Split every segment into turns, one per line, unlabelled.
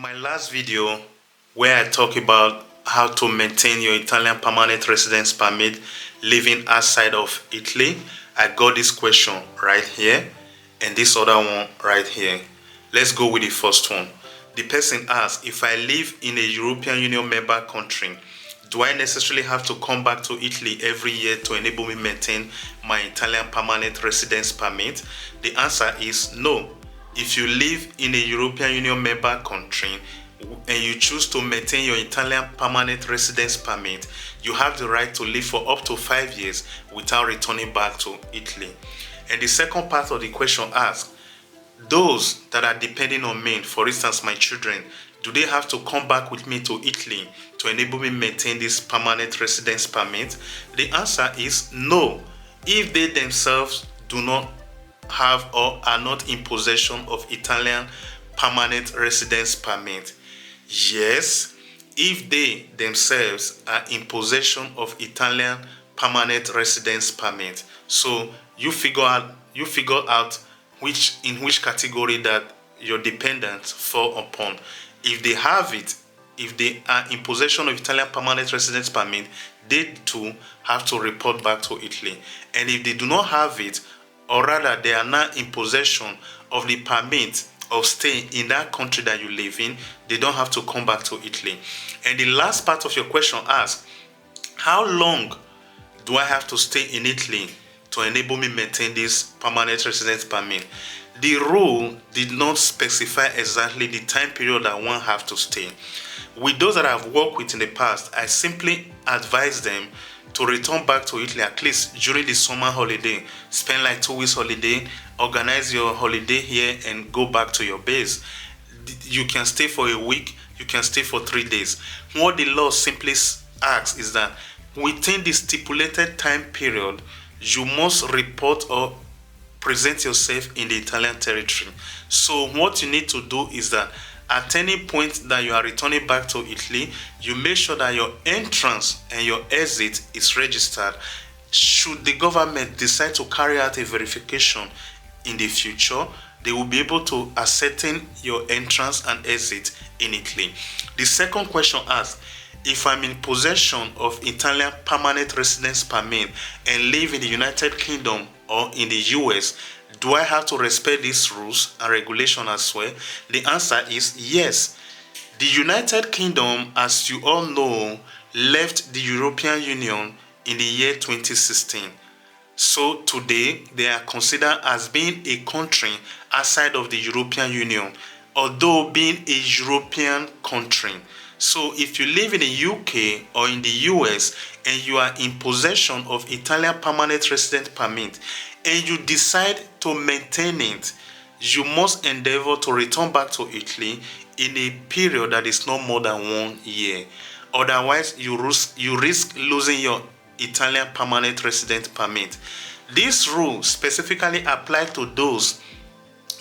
my last video, where I talk about how to maintain your Italian permanent residence permit living outside of Italy, I got this question right here and this other one right here. Let's go with the first one. The person asked, if I live in a European Union member country, do I necessarily have to come back to Italy every year to enable me maintain my Italian permanent residence permit? The answer is no. If you live in a European Union member country and you choose to maintain your Italian permanent residence permit, you have the right to live for up to 5 years without returning back to Italy. And the second part of the question asks, those that are depending on me, for instance my children, do they have to come back with me to Italy to enable me maintain this permanent residence permit? The answer is no. If they themselves do not have or are not in possession of Italian permanent residence permit. Yes, if they themselves are in possession of Italian permanent residence permit. So you figure out in which category that your dependents fall upon. If they have it, if they are in possession of Italian permanent residence permit, they too have to report back to Italy. And if they do not have it, or rather they are not in possession of the permit of stay in that country that you live in, they don't have to come back to Italy. And the last part of your question asks, how long do I have to stay in Italy to enable me maintain this permanent residence permit? The rule did not specify exactly the time period that one have to stay. With those that I've worked with in the past, I simply advise them to return back to Italy at least during the summer holiday. Spend like 2 weeks holiday, organize your holiday here and go back to your base. You can stay for a week, you can stay for 3 days. What the law simply asks is that within the stipulated time period, you must report or present yourself in the Italian territory. So what you need to do is that at any point that you are returning back to Italy, you make sure that your entrance and your exit is registered. Should the government decide to carry out a verification in the future, they will be able to ascertain your entrance and exit in Italy. The second question asks, if I'm in possession of Italian permanent residence permit and live in the United Kingdom or in the US, do I have to respect these rules and regulations as well? The answer is yes. The United Kingdom, as you all know, left the European Union in the year 2016. So today, they are considered as being a country outside of the European Union, although being a European country. So if you live in the UK or in the US and you are in possession of Italian permanent resident permit and you decide to maintain it, you must endeavor to return back to Italy in a period that is not more than 1 year. Otherwise, you risk losing your Italian permanent resident permit. This rule specifically applies to those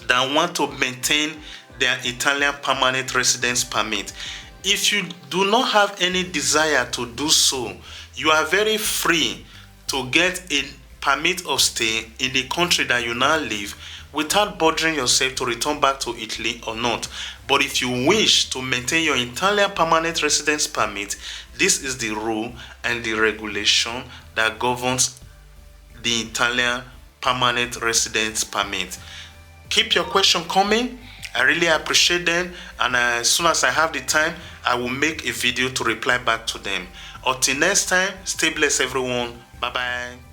that want to maintain their Italian permanent residence permit. If you do not have any desire to do so, you are very free to get a permit of stay in the country that you now live without bothering yourself to return back to Italy or not. But if you wish to maintain your Italian permanent residence permit, this is the rule and the regulation that governs the Italian permanent residence permit. Keep your question coming. I really appreciate them, and as soon as I have the time, I will make a video to reply back to them. Until next time, stay blessed everyone. Bye bye.